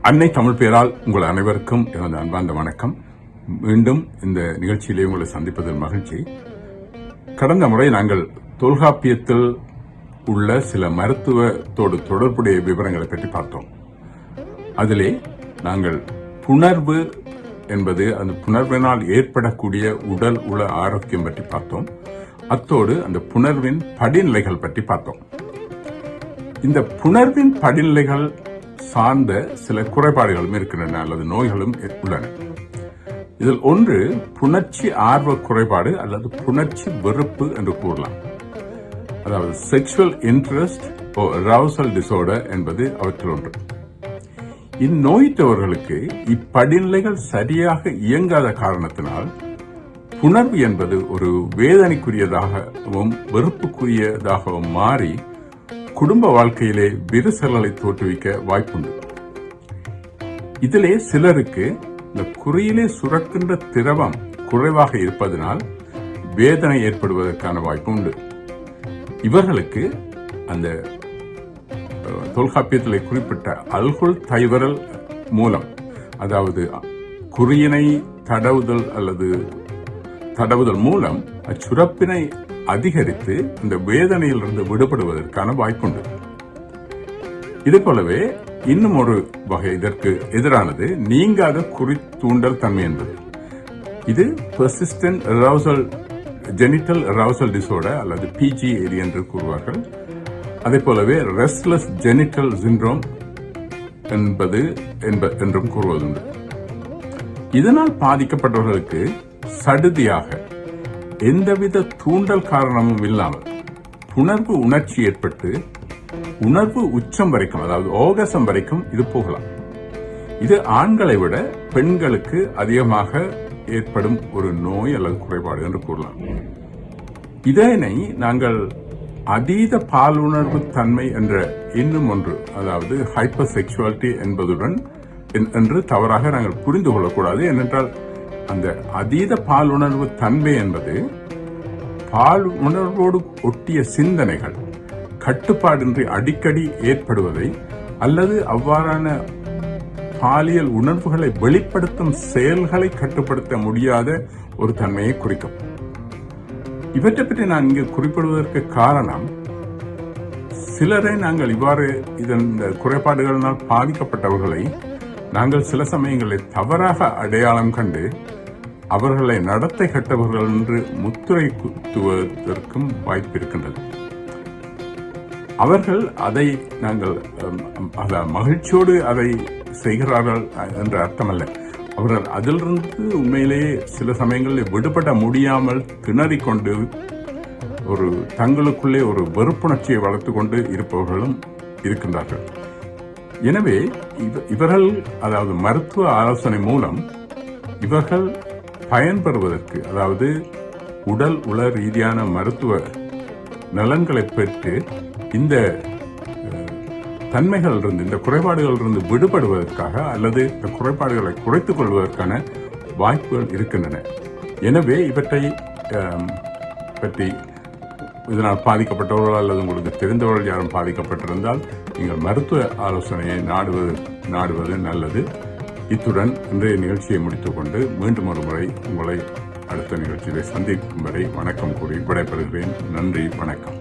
அன்னை தமிழ் பேரால் உங்கள் அனைவருக்கும் எனது அன்பார்ந்த வணக்கம். மீண்டும் இந்த நிகழ்ச்சியிலே உங்களை சந்திப்பதில் மகிழ்ச்சி. கடந்த முறை நாங்கள் தொல்காப்பியத்தில் உள்ள சில மருத்துவத்தோடு தொடர்புடைய விவரங்களை பற்றி பார்த்தோம். அதிலே நாங்கள் புணர்வு என்பது அந்த புணர்வினால் ஏற்படக்கூடிய உடல் உள ஆரோக்கியம் பற்றி பார்த்தோம். அத்தோடு அந்த புணர்வின் படிநிலைகள் பற்றி பார்த்தோம். இந்த புணர்வின் படிநிலைகள் சார்ந்த சில குறைபாடுகளும் இருக்கின்றன அல்லது நோய்களும் உள்ளன. இதில் ஒன்று புணர்ச்சி ஆர்வ குறைபாடு அல்லது புணர்ச்சி வெறுப்பு என்று கூறலாம். அதாவது செக்ஷுவல் இன்ட்ரெஸ்ட் அரவுசல் டிசார்டர் என்பது அவற்றில் ஒன்று. இந்நோயிட்டவர்களுக்கு இப்படிநிலைகள் சரியாக இயங்காத காரணத்தினால் புணர்வு என்பது ஒரு வேதனைக்குரியதாகவும் வெறுப்புக்குரியதாகவும் மாறி குடும்ப வாழ்க்கையிலே விரிசல்களை தோற்றுவிக்க வாய்ப்புண்டு. இதிலே சிலருக்கு இந்த குறியிலே சுரக்கின்ற திரவம் குறைவாக இருப்பதனால் வேதனை ஏற்படுவதற்கான வாய்ப்பு உண்டு. இவர்களுக்கு அந்த தொல்காப்பியத்திலே குறிப்பிட்ட அல்குல் தைவரல் மூலம், அதாவது குறியினை தடவுதல் மூலம் அச்சுரப்பினை அதிகரித்து இந்த வேதனையிலிருந்து விடுபடுவதற்கான வாய்ப்புண்டு. இதே போலவே இன்னும் ஒரு வகை இதற்கு எதிரானது நீங்காத குறி தூண்டல் தன்மை என்பது. இது பெர்சிஸ்டன்ட் ஜெனிட்டல் அரவுசல் டிசார்டர் அல்லது PGAD என்று கூறுவார்கள். அதே போலவே ரெஸ்ட்லெஸ் ஜெனிட்டல் சிண்ட்ரோம் என்றும் கூறுவதுண்டு. இதனால் பாதிக்கப்பட்டவர்களுக்கு சடுதியாக எந்தவித தூண்டல் காரணமும் இல்லாமல் புணர்வு உணர்ச்சி ஏற்பட்டு உணர்வு உச்சம் வரைக்கும், அதாவது ஓகசம் வரைக்கும் இது போகலாம். இது ஆண்களை விட பெண்களுக்கு அதிகமாக ஏற்படும் ஒரு நோய் அல்லது குறைபாடு என்று கூறலாம். இதனை நாங்கள் அதீத பாலுணர்வு தன்மை என்ற இன்னும் ஒன்று, அதாவது ஹைப்பர் செக்சுவாலிட்டி என்பதுடன் என்று தவறாக நாங்கள் புரிந்து கொள்ளக்கூடாது. ஏனென்றால் அந்த அதீத பாலுணர்வு தன்மை என்பது பால் உணர்வோடு ஒட்டிய சிந்தனைகள் கட்டுப்பாடின்றி அடிக்கடி ஏற்படுவதை அல்லது அவ்வாறான பாலியல் உணர்வுகளை வெளிப்படுத்தும் செயல்களை கட்டுப்படுத்த முடியாத ஒரு தன்மையை குறிக்கும். இவற்றை பற்றி நான் இங்கு குறிப்பிடுவதற்கு காரணம், சிலரை நாங்கள் இவ்வாறு இதன் குறைபாடுகளினால் பாதிக்கப்பட்டவர்களை நாங்கள் சில சமயங்களில் தவறாக அடையாளம் கண்டு அவர்களை நடத்தை கட்டவர்கள் என்று முத்திரை குத்துவதற்கும் வாய்ப்பு இருக்கின்றது. அவர்கள் அதை நாங்கள் மகிழ்ச்சியோடு அதை செய்கிறார்கள் என்ற அர்த்தமல்ல. அவர்கள் அதிலிருந்து உண்மையிலேயே சில சமயங்களில் விடுபட முடியாமல் திணறிக்கொண்டு ஒரு தங்களுக்குள்ளே ஒரு வெறுப்புணர்ச்சியை வளர்த்து கொண்டு இருப்பவர்களும் இருக்கின்றார்கள். எனவே இவர்கள், அதாவது மருத்துவ ஆலோசனை மூலம் இவர்கள் பயன்பெறுவதற்கு, அதாவது உடல் உள ரீதியான மருத்துவ நலன்களை பெற்று இந்த தன்மைகளிலிருந்து, இந்த குறைபாடுகளிலிருந்து விடுபடுவதற்காக அல்லது இந்த குறைபாடுகளை குறைத்துக் கொள்வதற்கான வாய்ப்புகள் இருக்கின்றன. எனவே இவற்றை பற்றி இதனால் பாதிக்கப்பட்டவர்கள் அல்லது உங்களுக்கு தெரிந்தவர்கள் யாரும் பாதிக்கப்பட்டிருந்தால் நீங்கள் மருத்துவ ஆலோசனையை நாடுவது நல்லது. இத்துடன் இன்றைய நிகழ்ச்சியை முடித்துக் கொண்டு மீண்டும் ஒரு முறை உங்களை அடுத்த நிகழ்ச்சியிலே சந்திக்கும் வரை வணக்கம் கூறி விடைபெறுகிறேன். நன்றி, வணக்கம்.